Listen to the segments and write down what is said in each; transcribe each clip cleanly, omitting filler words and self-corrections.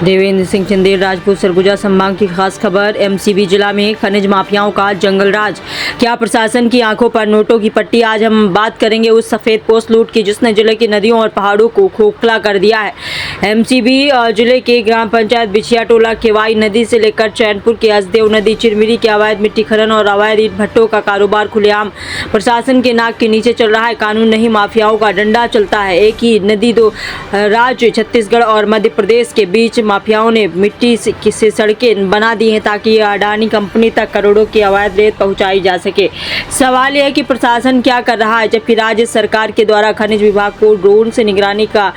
देवेंद्र सिंह चंदेल राजपूत सरगुजा संभाग की खास खबर। एमसीबी जिला में खनिज माफियाओं का जंगल राज, क्या प्रशासन की आंखों पर नोटों की पट्टी। आज हम बात करेंगे उस सफेद पोस्ट लूट की जिसने जिले की नदियों और पहाड़ों को खोखला कर दिया है। एमसीबी जिले के ग्राम पंचायत बिछिया टोला केवाई नदी से लेकर चैनपुर के हसदेव नदी चिरमिरी के अवैध मिट्टी खनन और अवैध ईंट भट्टों का कारोबार खुलेआम प्रशासन के नाक के नीचे चल रहा है। कानून नहीं, माफियाओं का डंडा चलता है। एक ही नदी दो राज्य छत्तीसगढ़ और मध्य प्रदेश के बीच माफियाओं ने मिट्टी से सड़कें बना दी हैं ताकि अडानी कंपनी तक करोड़ों की अवैध रेत पहुंचाई जा सके। सवाल यह है कि प्रशासन क्या कर रहा है, जबकि राज्य सरकार के द्वारा खनिज विभाग को ड्रोन से निगरानी का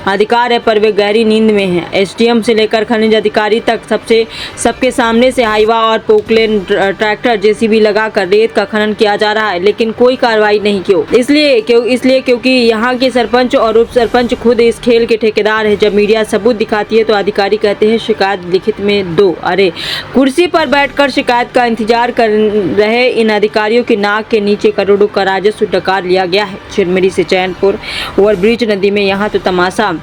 अधिकार है, पर वे गहरी नींद में हैं। एसडीएम से लेकर खनिज अधिकारी तक सबके सामने से हाईवा और पोकलेन ट्रैक्टर जेसीबी लगाकर रेत का खनन किया जा रहा है, लेकिन कोई कार्रवाई नहीं। क्यों? इसलिए क्योंकि यहाँ के सरपंच और उप सरपंच खुद इस खेल के ठेकेदार है। जब मीडिया सबूत दिखाती है तो अधिकारी कहते हैं शिकायत लिखित में दो। अरे, कुर्सी पर बैठकर शिकायत का इंतजार कर रहे इन अधिकारियों की नाक के नीचे करोड़ों का राजस्व डकार लिया गया है। चिरमिरी से चैनपुर ओवरब्रिज नदी में यहाँ तो तमाशा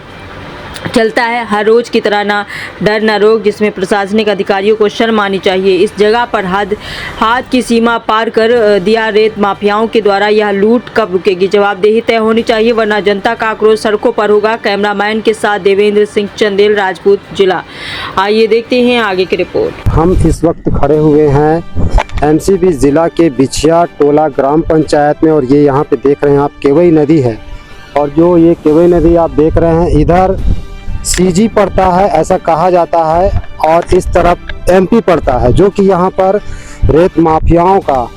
चलता है, हर रोज की तरह ना डर ना रोक, जिसमें प्रशासनिक अधिकारियों को शर्म आनी चाहिए। इस जगह पर हाथ की सीमा पार कर दिया रेत माफियाओं के द्वारा यह लूट कब रुकेगी? जवाबदेही तय होनी चाहिए, वरना जनता का आक्रोश सड़कों पर होगा। कैमरामैन के साथ देवेंद्र सिंह चंदेल राजपूत जिला। आइए देखते हैं आगे की रिपोर्ट। हम इस वक्त खड़े हुए हैं एमसीबी जिला के बिछिया टोला ग्राम पंचायत में, और ये यहाँ पे देख रहे हैं आप केवई नदी है, और जो ये केवई नदी आप देख रहे हैं इधर सीजी पड़ता है ऐसा कहा जाता है, और इस तरफ एमपी पड़ता है, जो कि यहाँ पर रेत माफियाओं का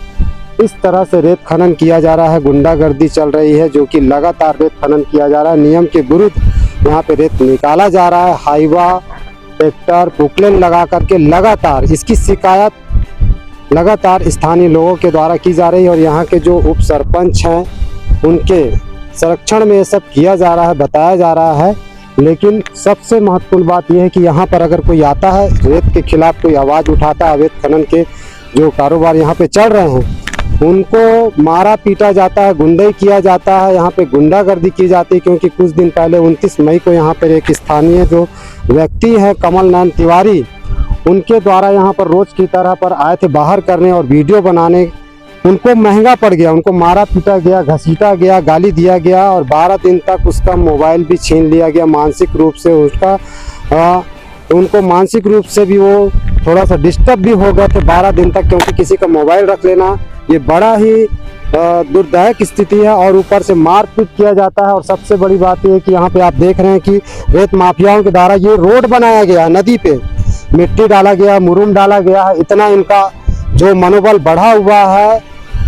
इस तरह से रेत खनन किया जा रहा है। गुंडागर्दी चल रही है, जो कि लगातार रेत खनन किया जा रहा है। नियम के विरुद्ध यहाँ पे रेत निकाला जा रहा है। हाईवा ट्रैक्टर पोकलेन लगा करके लगातार इसकी शिकायत लगातार स्थानीय लोगों के द्वारा की जा रही है, और यहाँ के जो उप सरपंच हैं उनके संरक्षण में ये सब किया जा रहा है, बताया जा रहा है। लेकिन सबसे महत्वपूर्ण बात यह है कि यहाँ पर अगर कोई आता है, रेत के खिलाफ कोई आवाज़ उठाता है, अवैध खनन के जो कारोबार यहाँ पे चल रहे हैं उनको मारा पीटा जाता है, गुंडाई किया जाता है, यहाँ पे गुंडागर्दी की जाती है। क्योंकि कुछ दिन पहले 29 मई को यहाँ पर एक स्थानीय जो व्यक्ति हैं कमल नयन तिवारी, उनके द्वारा यहाँ पर रोज की तरह पर आए थे बाहर करने और वीडियो बनाने। उनको महंगा पड़ गया, उनको मारा पीटा गया, घसीटा गया, गाली दिया गया, और 12 दिन तक उसका मोबाइल भी छीन लिया गया। मानसिक रूप से उनको मानसिक रूप से भी वो थोड़ा सा डिस्टर्ब भी हो गए थे 12 दिन तक, क्योंकि किसी का मोबाइल रख लेना ये बड़ा ही दुर्दायक स्थिति है, और ऊपर से मारपीट किया जाता है। और सबसे बड़ी बात यह है कि यहाँ पे आप देख रहे हैं कि रेत माफियाओं के द्वारा ये रोड बनाया गया, नदी पे मिट्टी डाला गया, मुरूम डाला गया है। इतना इनका जो मनोबल बढ़ा हुआ है,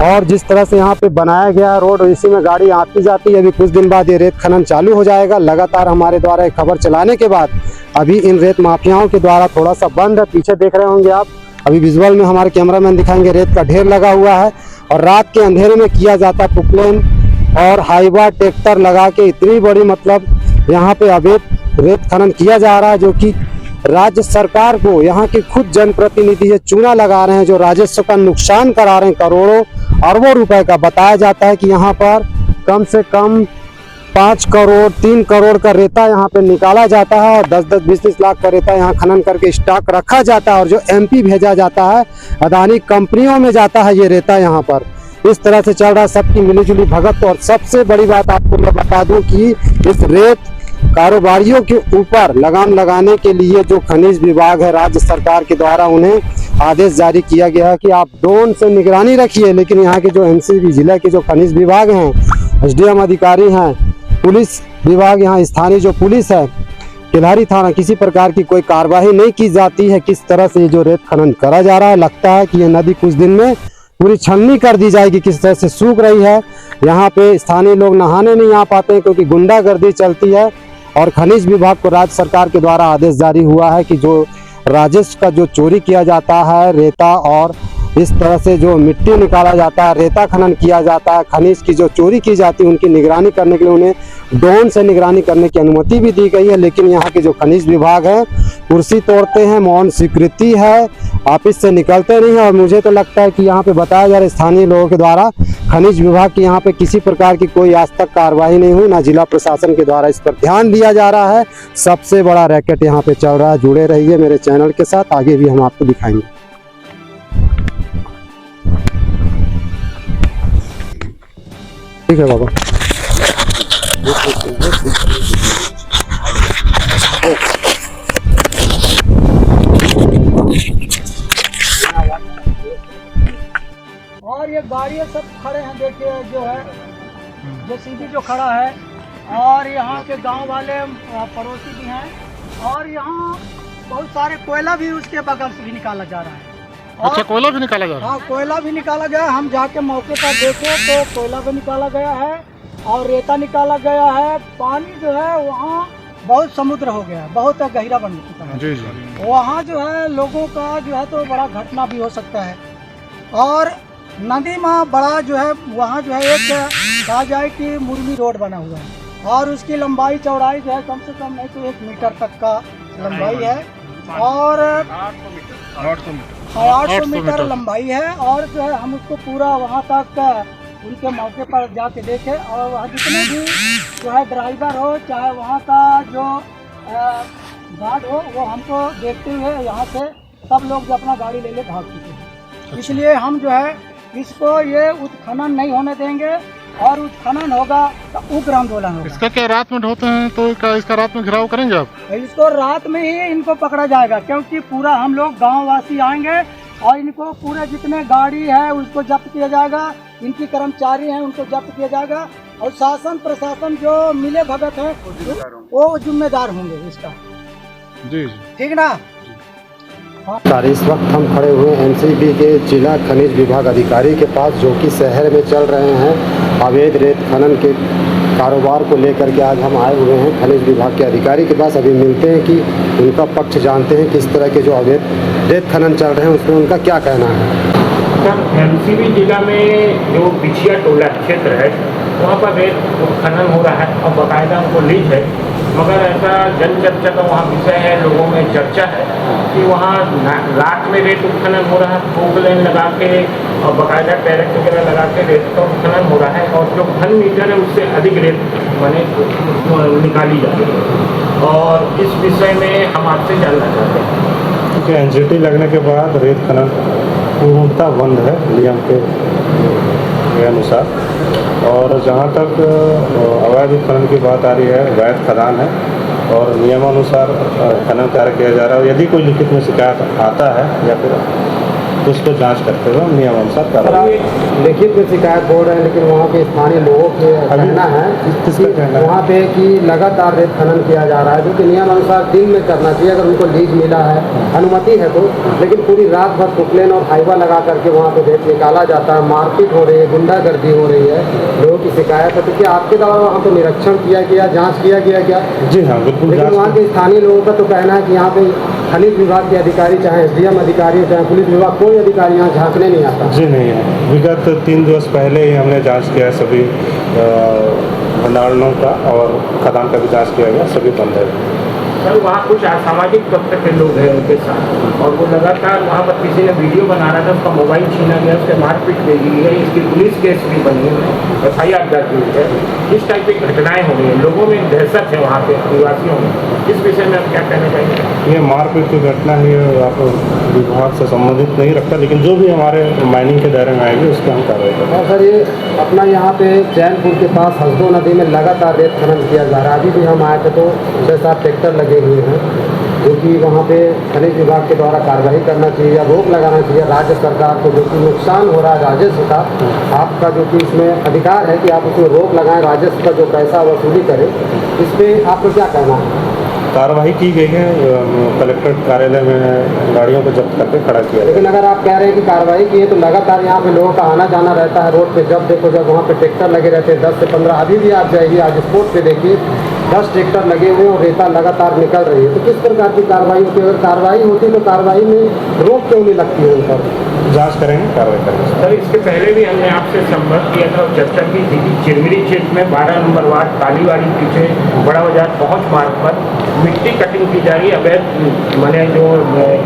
और जिस तरह से यहाँ पे बनाया गया है रोड, इसी में गाड़ी आती जाती है। अभी कुछ दिन बाद ये रेत खनन चालू हो जाएगा। लगातार हमारे द्वारा एक खबर चलाने के बाद अभी इन रेत माफियाओं के द्वारा थोड़ा सा बंद है। पीछे देख रहे होंगे आप, अभी विजुअल में हमारे कैमरामैन दिखाएंगे, रेत का ढेर लगा हुआ है, और रात के अंधेरे में किया जाता है पोकलेन और हाईवा ट्रैक्टर लगा के। इतनी बड़ी मतलब यहाँ पे अवैध रेत खनन किया जा रहा है, जो कि राज्य सरकार को यहाँ के खुद जनप्रतिनिधि है चूना लगा रहे हैं, जो राजस्व का नुकसान करा रहे हैं करोड़ों अरबों रुपए का। बताया जाता है कि यहाँ पर कम से कम 5 करोड़ 3 करोड़ का रेता यहाँ पे निकाला जाता है, और 10-10 20-20 लाख का रेता यहाँ खनन करके स्टॉक रखा जाता है, और जो एमपी भेजा जाता है अडानी कंपनियों में जाता है ये रेता। यहाँ पर इस तरह से चल रहा है सबकी मिलीजुली भगत। और सबसे बड़ी बात आपको मैं बता दूं कि इस रेत कारोबारियों के ऊपर लगाम लगाने के लिए जो खनिज विभाग है राज्य सरकार के द्वारा, उन्हें आदेश जारी किया गया है कि आप ड्रोन से निगरानी रखिए। लेकिन यहाँ के जो एमसीबी जिला के जो खनिज विभाग हैं, एसडीएम अधिकारी हैं, पुलिस विभाग, यहाँ स्थानीय जो पुलिस है किल्हारी थाना, किसी प्रकार की कोई कार्रवाई नहीं की जाती है। किस तरह से जो रेत खनन करा जा रहा है, लगता है कि ये नदी कुछ दिन में पूरी छलनी कर दी जाएगी। किस तरह से सूख रही है, यहाँ पे स्थानीय लोग नहाने नहीं आ पाते हैं क्योंकि गुंडागर्दी चलती है। और खनिज विभाग को राज्य सरकार के द्वारा आदेश जारी हुआ है कि जो राजस्व का जो चोरी किया जाता है रेता, और इस तरह से जो मिट्टी निकाला जाता है, रेता खनन किया जाता है, खनिज की जो चोरी की जाती है, उनकी निगरानी करने के लिए उन्हें ड्रोन से निगरानी करने की अनुमति भी दी गई है। लेकिन यहाँ के जो खनिज विभाग है कुर्सी तोड़ते हैं, मौन स्वीकृति है, ऑफिस से निकलते नहीं है। और मुझे तो लगता है कि यहाँ पे बताया जा रहा है स्थानीय लोगों के द्वारा खनिज विभाग की यहाँ पे किसी प्रकार की कोई आज तक कार्रवाई नहीं हुई, ना जिला प्रशासन के द्वारा इस पर ध्यान दिया जा रहा है। सबसे बड़ा रैकेट यहाँ पे चल रहा है। जुड़े रहिए मेरे चैनल के साथ, आगे भी हम आपको दिखाएंगे। ठीक है बाबा। और ये गाड़ियाँ सब खड़े हैं, देखिए जो है जेसीबी जो खड़ा है, और यहाँ के गांव वाले पड़ोसी भी हैं, और यहाँ बहुत सारे कोयला भी उसके बगल से भी निकाला जा रहा है। अच्छा, कोयला भी निकाला जा रहा है? हाँ, कोयला भी निकाला गया। हम जाके मौके पर देखे तो कोयला भी निकाला गया है और रेता निकाला गया है। पानी जो है वहाँ बहुत समुद्र हो गया, बहुत गहरा बन चुका है। जी जी। वहाँ जो है लोगों का जो है तो बड़ा घटना भी हो सकता है। और नदी में बड़ा जो है वहाँ जो है एक कहा जाए कि मुर्मी रोड बना हुआ है, और उसकी लंबाई चौड़ाई जो है कम से कम नहीं तो 1 मीटर तक का लंबाई है, और 800 मीटर लंबाई है। और जो है हम उसको पूरा वहाँ तक उनके मौके पर जाके देखे, और वहाँ जितने भी जो है ड्राइवर हो चाहे वहाँ का जो गार्ड हो, वो हमको देखते हुए यहाँ से सब लोग जो अपना गाड़ी ले भाग चुके हैं। इसलिए हम जो है इसको ये उत्खनन नहीं होने देंगे, और उत्खनन होगा तो उग्र आंदोलन होगा। इसका क्या रात में ढोते हैं तो इसका रात में घेराव करेंगे आप? इसको रात में ही इनको पकड़ा जाएगा, क्योंकि पूरा हम लोग गाँव वासी आएंगे और इनको पूरे जितने गाड़ी है उसको जब्त किया जाएगा, इनकी कर्मचारी हैं उनको जब्त किया जाएगा, और शासन प्रशासन जो मिले भगत है वो जिम्मेदार होंगे इसका। जी जी, ठीक ना? सर, इस वक्त हम खड़े हुए एमसीबी के जिला खनिज विभाग अधिकारी के पास, जो कि शहर में चल रहे हैं अवैध रेत खनन के कारोबार को लेकर के आज हम आए हुए हैं खनिज विभाग के अधिकारी के पास। अभी मिलते हैं कि उनका पक्ष जानते हैं किस तरह के जो अवैध रेत खनन चल रहे हैं उसमें उनका क्या कहना है। सर, एमसीबी जिला में जो बिछिया टोला क्षेत्र है वहाँ पर रेत खनन हो रहा है, और बाकायदा उनको लीज है, मगर ऐसा जन चर्चा का वहाँ विषय है, लोगों में चर्चा है कि वहाँ लाख में रेत उत्खनन हो रहा है, फोक लेन लगा के और बाकायदा टैरेक्ट वगैरह लगा के रेत का उत्खनन हो रहा है, और जो घन मीटर है उससे अधिक रेत माने निकाली जा रही है। और इस विषय में हम आपसे जानना चाहते हैं। क्योंकि एनजीटी लगने के बाद रेत खनन पूर्णतः बंद है नियम के अनुसार, और जहाँ तक अवैध खनन की बात आ रही है, वैध खदान है और नियमानुसार खनन कार्य किया जा रहा है। यदि कोई लिखित में शिकायत आता है या फिर उस पर जाँच करते हुए नियमानुसार कार्रवाई। लिखित में शिकायत बोल रहे हैं, लेकिन वहाँ के स्थानीय लोगों के कहना है कि वहाँ पे कि लगातार रेत खनन किया जा रहा है, जो कि नियमानुसार दिन में करना चाहिए अगर उनको लीज मिला है, अनुमति है तो, लेकिन पूरी रात भर पुकलेन और हाइवा लगा करके वहाँ पे रेत निकाला जाता है, मारपीट हो रही है, गुंडागर्दी हो रही है, लोगों की शिकायत है। तो क्या आपके द्वारा वहाँ पे निरीक्षण किया गया, जाँच किया गया क्या? जी हाँ, बिल्कुल। लेकिन वहाँ के स्थानीय लोगों का तो कहना है कि यहाँ पे खनिज विभाग के अधिकारी, चाहे SDM अधिकारी, चाहे पुलिस विभाग, कोई अधिकारी यहाँ झांकने नहीं आता। जी नहीं है, विगत 3 दिवस पहले ही हमने जांच किया है सभी भंडारणों का, और खदान का भी जांच किया गया, सभी बंद है। सर, वहाँ कुछ असामाजिक तत्व के लोग हैं उनके साथ, और वो लगातार वहाँ पर किसी ने वीडियो बना रहा था, उसका मोबाइल छीना गया, उससे मारपीट की गई है, इसकी पुलिस केस भी बनी है, FIR दर्ज हुई है। इस टाइप की घटनाएं हो रही हैं, लोगों में दहशत है वहाँ के निवासियों में। इस विषय में आप क्या कहना चाहेंगे? ये मारपीट की घटना ही आप विभाग से संबंधित नहीं रखता, लेकिन जो भी हमारे माइनिंग के दायरे में आएगी उस पर हम कार्रवाई करेंगे। और सर, ये अपना यहाँ पे चैनपुर के पास हसदो नदी में लगातार रेत खनन किया जा रहा है। अभी भी हम आए थे तो 6-7 ट्रैक्टर लगे हुए हैं, जो कि वहाँ पे खनिज विभाग के द्वारा कार्रवाई करना चाहिए या रोक लगाना चाहिए राज्य सरकार को, जो कि नुकसान हो रहा है राजस्व का। आपका जो कि इसमें अधिकार है कि आप उसमें रोक लगाएं, राजस्व का जो पैसा वसूली करें, इस पर आपको क्या कहना है? कार्रवाई की गई है, कलेक्ट्रेट कार्यालय में गाड़ियों को जब्त करके खड़ा किया। लेकिन अगर आप कह रहे हैं कि कार्रवाई की है तो लगातार यहाँ पे लोगों का आना जाना रहता है रोड पे, जब देखो जब वहाँ पे ट्रैक्टर लगे रहते हैं 10 से 15। अभी भी आप जाइए आज स्पोर्ट पे देखिए 10 ट्रैक्टर लगे हुए और रेता लगातार निकल रही है। तो किस प्रकार की कार्रवाई होती है? अगर कार्रवाई होती तो कार्रवाई में रोक क्यों नहीं लगती है उन पर? जांच करेंगे, कार्रवाई करेंगे। सर इसके पहले भी हमने आपसे संपर्क किया था और चर्चा की थी कि चिरमिरी क्षेत्र में 12 नंबर वार्ड कालीवाड़ी पीछे बड़ा बाजार पहुंच मार्ग पर मिट्टी कटिंग की जा रही है, अवैध मैंने जो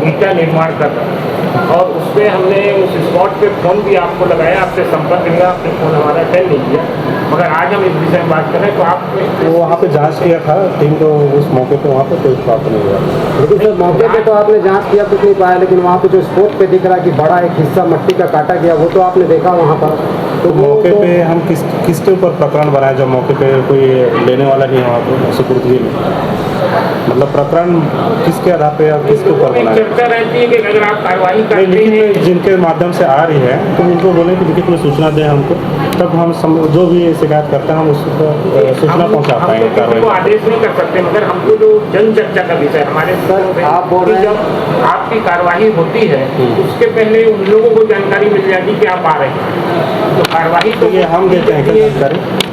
ईटा निर्माण कर रहा है, और उसमें हमने उस स्पॉट पे फ़ोन भी आपको लगाया, आपसे संपर्क लिया, आपने फ़ोन हमारा अटेंड नहीं किया, मगर आज हम इस विषय में बात कर रहे हैं। तो आप तो वहाँ पे जांच किया था टीम, तो उस मौके पे वहाँ पे कोई बात नहीं हुआ। लेकिन सर मौके पे तो आपने जांच किया कुछ नहीं पाया, लेकिन वहाँ पे जो स्पॉट पे दिख रहा है कि बड़ा एक हिस्सा मिट्टी का काटा गया, वो तो आपने देखा वहाँ पर। तो मौके पे हम किसके ऊपर प्रकरण बनाए जब मौके पे कोई लेने वाला नहीं है वहाँ पे सुपुर्दगी में? मतलब प्रकरण किसके आधार पे या किसके ऊपर बनाए? चर्चा रहती है कि अगर आप कार्रवाई करते लेकिन हैं जिनके माध्यम से आ रही है तो उनको बोले कि लिखित में सूचना दें हमको, तब हम जो भी शिकायत करते हैं हम उस पर सूचना पहुँचा पाएंगे। हम किसी को आदेश नहीं कर सकते, मगर हमको जो जन चर्चा का विषय हमारे सर, आप बोल रहे हैं जब आपकी कार्रवाई होती है उसके पहले उन लोगों को जानकारी मिल जाती कि आप आ रहे हैं, तो कार्रवाई तो ये हम देते हैं क्या जानकारी?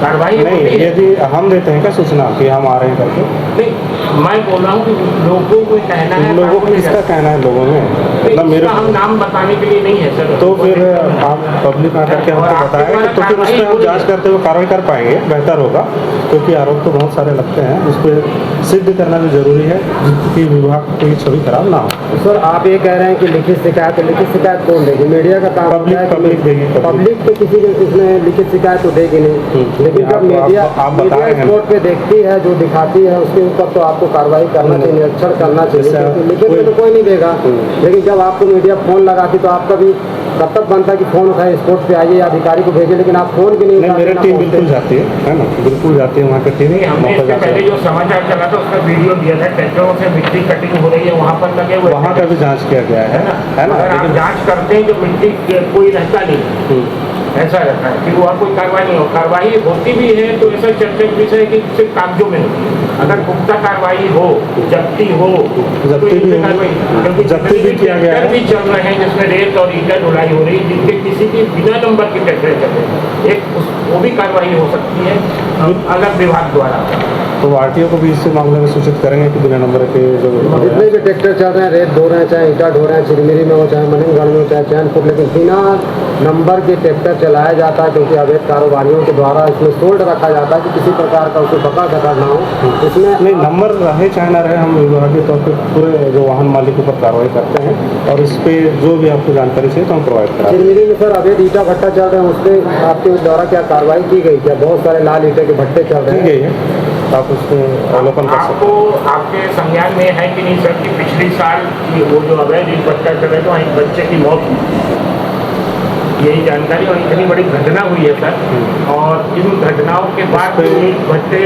कार्रवाई नहीं, होती है। यदि हम देते हैं क्या सूचना कि हम आ रहे हैं करके? नहीं, मैं बोल रहा हूँ कि लोगों को कहना है, लोगों को किसका कहना है? लोगों में मतलब मेरे हम नाम बताने के लिए नहीं है सर। तो फिर आप पब्लिक आकर के हमको बताएं तो फिर उस पर हम जांच करते हुए कार्रवाई कर पाएंगे, बेहतर होगा, क्योंकि आरोप तो बहुत सारे लगते हैं, उस पर सिद्ध करना भी जरूरी है जिसकी विभाग की छवि खराब ना हो। सर आप ये कह रहे हैं कि लिखित शिकायत है, लिखित शिकायत कौन देगी? मीडिया का काम होता है कि पब्लिक देगी। पब्लिक तो किसी को इसमें लिखित शिकायत तो देगी नहीं, लेकिन जब मीडिया स्पॉट पे देखती है, जो दिखाती है, उसके ऊपर तो आपको कार्रवाई करना चाहिए, निरीक्षण करना चाहिए, क्योंकि लिखित में तो कोई नहीं देगा। लेकिन जब आपको मीडिया फोन लगाती तो आपका भी कर्तव्य बनता है कि फोन उठाए, स्पॉट पे आइए, अधिकारी को भेजे, लेकिन आप फोन भी नहीं उठाते। मेरी टीम बिल्कुल जाती है ना, बिल्कुल जाती है वहाँ की टीम। हमने इससे पहले जो समाचार चला था उसका वीडियो दिया था, ट्रैक्टरों से मिट्टी कटिंग हो रही है, वहाँ पर लगे हुए, वहाँ का भी जांच किया गया है ना। अगर आप जांच करते हैं जो मिट्टी कोई रहता नहीं, ऐसा रहता है कि वहाँ कोई कार्रवाई नहीं हो, कार्रवाई होती भी है तो ऐसा चर्चा का विषय है कि सिर्फ कागजों में होती है। अगर पुख्ता कार्रवाई हो, जब्ती हो, जब्ती भी किया गया है, भी चल रहे हैं जिसमें रेत और ईटा ढुलाई हो रही है, जिनके किसी की बिना नंबर के ट्रैक्टर चल रहे हैं, वो भी कार्रवाई हो सकती है अलग विभाग द्वारा। तो आरटीओ को भी इस मामले में सूचित करेंगे कि बिना नंबर के जो जितने भी ट्रैक्टर चल रहे हैं, रेत ढो रहे हैं, चाहे ईटा ढो रहे हैं, चिरमिरी में हो, चाहे मनिमगढ़ में हो, चाहे चैनपुर, लेकिन बिना नंबर के ट्रैक्टर चलाया जाता है, क्योंकि अवैध कारोबारियों के द्वारा इसमें सोल्ड रखा जाता है कि किसी प्रकार का उसको पकड़ धकड़ ना हो। इसमें नहीं, नंबर रहे चाहे ना रहे, हम विभागीय तौर पर पूरे जो वाहन मालिक पर कार्रवाई करते हैं, और इस पे जो भी आपको जानकारी चाहिए तो हम प्रोवाइड कराते हैं। चिरमिरी में सर अवैध ईटा भट्टा चल रहे हैं, उस पर आपके द्वारा क्या कार्रवाई की गई? क्या बहुत सारे लाल ईटे के भट्टे चल रहे की हैं? गई है, आप उसमें अवलोकन कर सकते आपको आपके संज्ञान में है कि नहीं सर कि पिछले साल की वो जो अवैध ईट भट्टा चल रहे थे वहाँ एक बच्चे की मौत हुई, यही जानकारी, और इतनी बड़ी घटना हुई है सर, और इन घटनाओं के बाद ईट भट्टे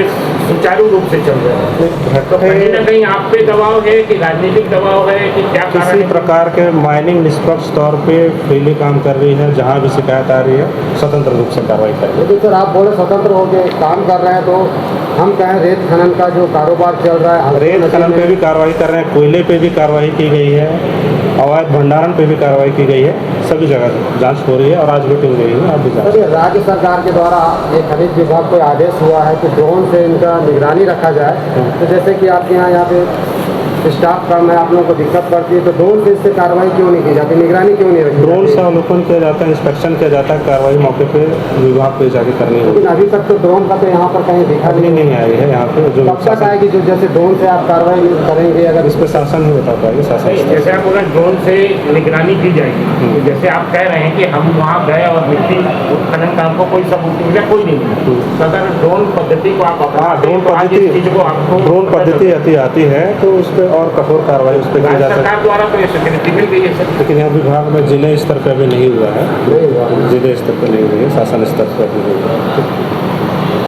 सुचारू रूप से चल रहे हैं, तो कहीं ना कहीं आप पे दबाव है कि राजनीतिक दबाव है कि क्या कारण किसी है? प्रकार के माइनिंग निष्पक्ष तौर पे फ्रीली काम कर रही है, जहाँ भी शिकायत आ रही है स्वतंत्र रूप से कार्रवाई करेगी। लेकिन सर आप बोले स्वतंत्र होकर काम कर रहे हैं, तो हम कहें रेत खनन का जो कारोबार चल रहा है, रेत खनन पे भी कार्रवाई कर रहे हैं, कोयले पे भी कार्रवाई की गई है, अवैध भंडारण पे भी कार्रवाई की गई है, सभी जगह जांच हो रही है और आज भी टीम गई है। आप भी जांच। सर राज्य सरकार के द्वारा एक खनिज विभाग को आदेश हुआ है कि ड्रोन से इनका निगरानी रखा जाए, तो जैसे कि आपके यहाँ पे स्टाफ कम है, आप लोगों को दिक्कत पड़ती है, तो ड्रोन से इससे कार्रवाई क्यों नहीं की जाती, निगरानी क्यों नहीं रखी? ड्रोन से अवलोकन किया जाता है, इंस्पेक्शन किया जाता है, कार्रवाई मौके पे विभाग पे जाके करनी होगी। लेकिन अभी तक तो ड्रोन का तो यहाँ पर कहीं दिखा नहीं आई है यहाँ पे। जो कब तक आएगी जो जैसे ड्रोन से आप कार्रवाई करेंगे? अगर इस पर शासन ही बता पाएगा, शासन। जैसे आप बोला ड्रोन से निगरानी की जाएगी, तो जैसे आप कह रहे हैं कि हम वहाँ गए और मिट्टी उत्खनन का हमको कोई सबूत मिला, कोई नहीं मिला, तो अगर ड्रोन पद्धति को आप ड्रोन पद्धति आती है तो उस पर और कठोर कार्रवाई उस पर की जा सकती है। सरकार द्वारा तो ये स्वीकृति मिल गई है सर, लेकिन यहाँ विभाग में जिले स्तर पर अभी नहीं हुआ है, जिले स्तर पर नहीं हुई है, शासन स्तर पर भी हुई है।